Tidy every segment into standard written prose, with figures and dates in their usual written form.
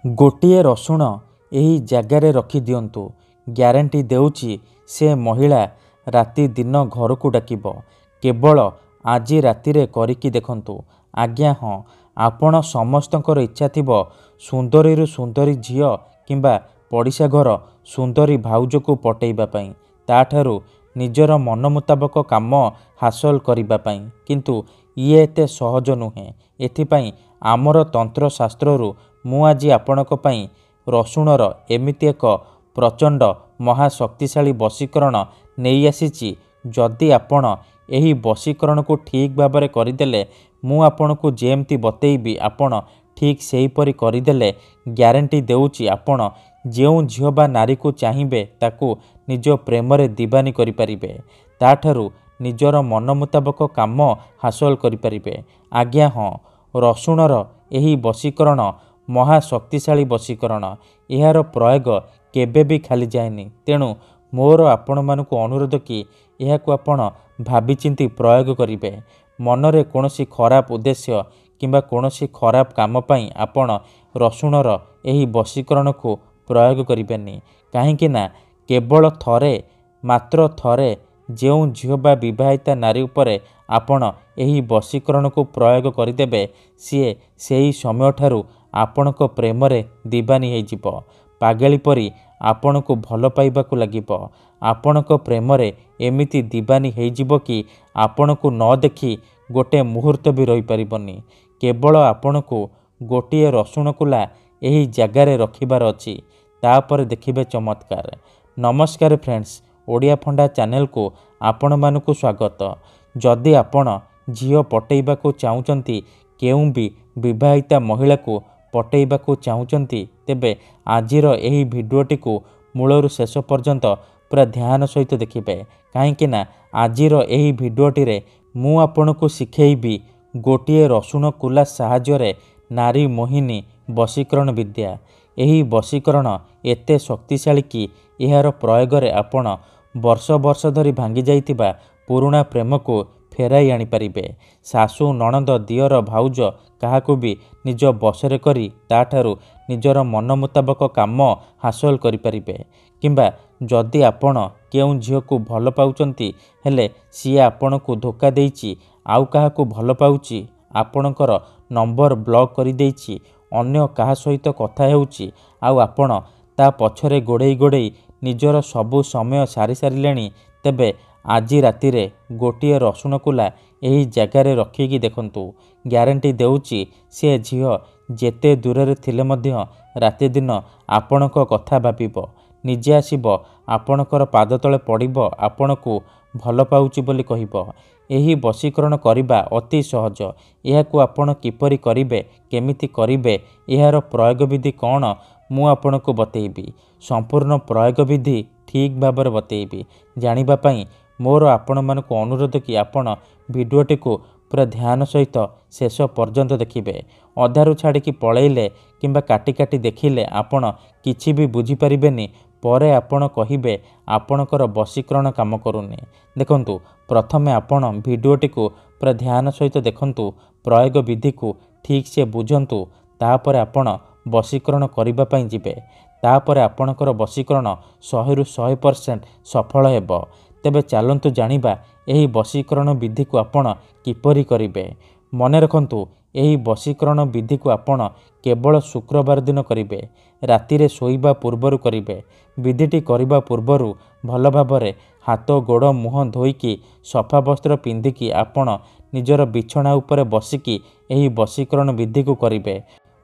गोटिए रसुण एही जगार रखिदियंतु ग्यारंटी देउची से महिला राति दिन घर को डाकिब केवल आज रातिरे करिकी देखंतु। आज्ञा हाँ आपण समस्तंकर इच्छा थिबो सुंदरी सुंदरी झियो किंबा पड़िशा घर सुंदरी भाउज को पटेइबा पई ताठारु निजर मन मुताबक काम हासिल करिबा पई किंतु ये एते सहज नुहे। एथिपाई आमर तंत्र शास्त्ररु मु आज आपणक पई रसुणर एमिति एक प्रचंड महाशक्तिशाली वशीकरण नहीं आसीची। जदि आपण एही वशीकरण को ठीक भाबरे करिदेले मु आपणकु जेमती बतेइबी आपण ठीक सेहीपरि करिदेले ग्यारंटी देउची आपण जेउ झियो बा नारी को चाहिबे ताकू निज प्रेमरे दीवानी करि परिबे ताठारु निजर मन मुताबक काम हासिल करि परिबे। आज्ञा हाँ रसुणर एही वशीकरण महाशक्तिशाली वशीकरण यार प्रयोग केबे भी खाली जाएनी। तेणु मोर आपण मानकु अनुरोध कि एहाकु आपण भाबिचिंती प्रयोग करिबे। मनरे कोनोसी खराब उद्देश्य किंबा कोनोसी खराब काम पई आपण रसुणर एही वशीकरण को प्रयोग करिबेनी। काहेकि ना केवल थरे मात्र थरे जेउ झियो बा विवाहिता नारी उपरे आपण एही वशीकरण को प्रयोग करिदेबे सीए सेही समय ठारू आपणक प्रेमरे दीवानी हो जिवो। पागेली परी आपण को भल पाइबाकू लागिबो। आपणक प्रेमरे एमिति दीवानी हो जिवो कि आपण को न देखी गोटे मुहूर्त भी रही परिबनी। केवल आपण को गोटिए रसुण कुला एही जगार रखिबार अछि तापर देखिबे चमत्कार। नमस्कार फ्रेंड्स, ओडिया फंडा चैनल को आपण मानकु स्वागत। जदि आपण झियो पटेइबाकू चाहुचंती केउ भी विवाहिता महिला को पटेइबाकू चाहुचंती तेबे आजिर एही भिडियोटी को मूलरू शेष पर्यंत पूरा ध्यान सहित देखिबे। काहेकि ना आजिर एही भिडियोटी रे मु आपनकू शिखेइबी गोटिए रसुण कुला साहाय्य नारी मोहिनी वशीकरण विद्या। एही वशीकरण एते शक्तिशाली कि एहार प्रयोग रे आपण वर्ष वर्ष धरी भांगी जाइतिबा पुराणा प्रेम को फेराई आनी परिबे। सासू नणंद दियर भाउज काहाकू भी निज बसरे करी ताठारु निजर मन मुताबक काम हासिल करि परिबे। किंबा जदि आपण केउ झियो को भल पाउचंती हेले सिए आपण को धोखा देइची आउ काहाकू भल पाउची आपणकर नंबर ब्लॉक करि देइची अन्य काहा सहित कथा हेउची आउ आपण ता पछरे गोड़ेई गोड़ेई निजर सबु समय सारी सारिलेनी तेबे आजी रातिरे गोटिए रसुण कुला एही जगार रखिकी देखंतु। ग्यारंटी देउची से झियो जेते दूर थिले मध्य राति दिन आपणक कथा भाबिबो निजे आसीबो आपणकर पाद तले पड़िबो आपणकू भल पाउची बोली कहिबो। एही वशीकरण करिबा अति सहज। एहाकू आपण किपरि करिबे केमिति करिबे एहार प्रयोग विधि कौन मु आपणकू बतेइबी। संपूर्ण प्रयोग विधि ठीक भाବରେ बतेइबी। जानिबा पई मोर आपण मानकू अनुरोध कि आपण भिडियोटी को पूरा ध्यान सहित शेष पर्यंत देखिबे। अधारू छाड़िकी पळेइले किंबा काटी काटी देखिले आपण किछि भी बुझी परिबेनी परे आपण कहिबे आपणकर वशीकरण काम करूनी। देखंतु प्रथमे आपण भिडियोटी को पूरा ध्यान सहित देखंतु प्रयोग विधि को ठीक से बुझंतु तापर आपण वशीकरण करिबा पई जिबे। तापर आपणकर वशीकरण 100% सफल हेबो। तेबे चालंतु जानिबा एही वशीकरण विधि को आपण किपरि करिबे। मने रखंतु एही वशीकरण विधि को आपण केवल शुक्रवार दिन करिबे। रातिरे सोइबा पूर्वरु करिबे। विधिटी करिबा पूर्वरु भल भाबरे हाथ गोड़ मुह धोईकी सफा वस्त्र पिंधिकी आपण निजर बिछଣା उपरे बसिकी एही वशीकरण विधि को करिबे।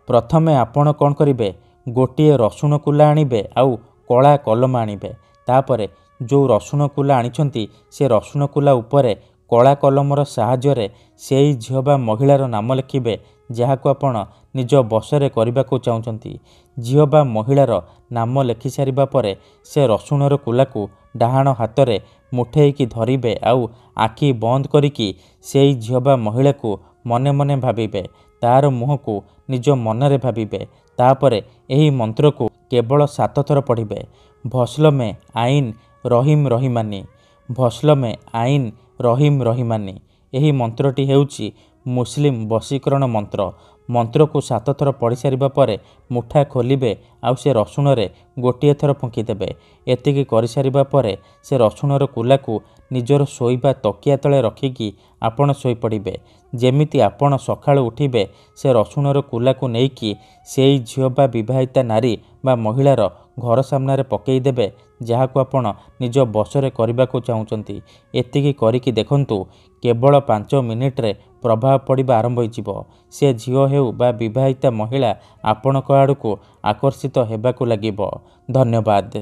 प्रथमे आपण कोन करिबे गोटिए रसुण कुला आनिबे आउ कला कलम आनिबे। तापरे जो रसुण कुला आनिछंती से रसुण कुला उपरे कला कलमर साहाय्य सेई झियो बा महिलार नाम लिखिबे जहाको आपण निज बसरे करबाको चाहुचंती। झियो बा महिलार नाम लिखि सारिबा परे से रसुणर कुलाको डाहाण हातरे मुठेइकी धरिबे आउ आखि बंद करिकी सेई झियो बा महिला को मने मने भाबिबे तार मुह को निज मनरे भाबिबे। तापरे एही मंत्र को केवल 7 थर पढ़िबे। भस्लमे आईन रहीम रहीमानी भस्लमे आईन रहीम रहीमानी। एही मंत्रटी हेउची मुस्लिम वशीकरण मंत्र। ମନ୍ତ୍ରକୁ 7 ଥର ପଢ଼ି ସାରିବା ପରେ ମୁଠା ଖୋଲିବେ ଆଉ ସେ ରସୁଣରେ ଗୋଟିଏ ଥର ଫୁଙ୍କିଦେବେ। ଏତିକି କରିସାରିବା ପରେ ସେ ରସୁଣର କୁଲାକୁ ନିଜର ଶୋଇବା ତକିଆ ତଳେ ରଖିକି ଆପଣ ଶୋଇପଡ଼ିବେ। ଯେମିତି ଆପଣ ସକାଳୁ ଉଠିବେ ସେ ରସୁଣର କୁଲାକୁ ନେଇକି ସେଇ ଝିଅ ବା ବିବାହିତା ନାରୀ ବା ମହିଳାର ଘର ସାମ୍ନାରେ ପକାଇଦେବେ ଯାହାକୁ ଆପଣ ନିଜ ବଶରେ କରିବାକୁ ଚାହୁଁଛନ୍ତି। ଏତିକି କରିକି ଦେଖନ୍ତୁ, କେବଳ 5 ମିନିଟ୍ରେ ପ୍ରଭାବ ପଡ଼ିବା ଆରମ୍ଭ ହୋଇଯିବ। ସେ ଝିଅ ହେଉ ବା ବିବାହିତା ମହିଳା ଆପଣଙ୍କ ଆଡ଼କୁ ଆକର୍ଷିତ ହେବାକୁ ଲାଗିବ। ଧନ୍ୟବାଦ।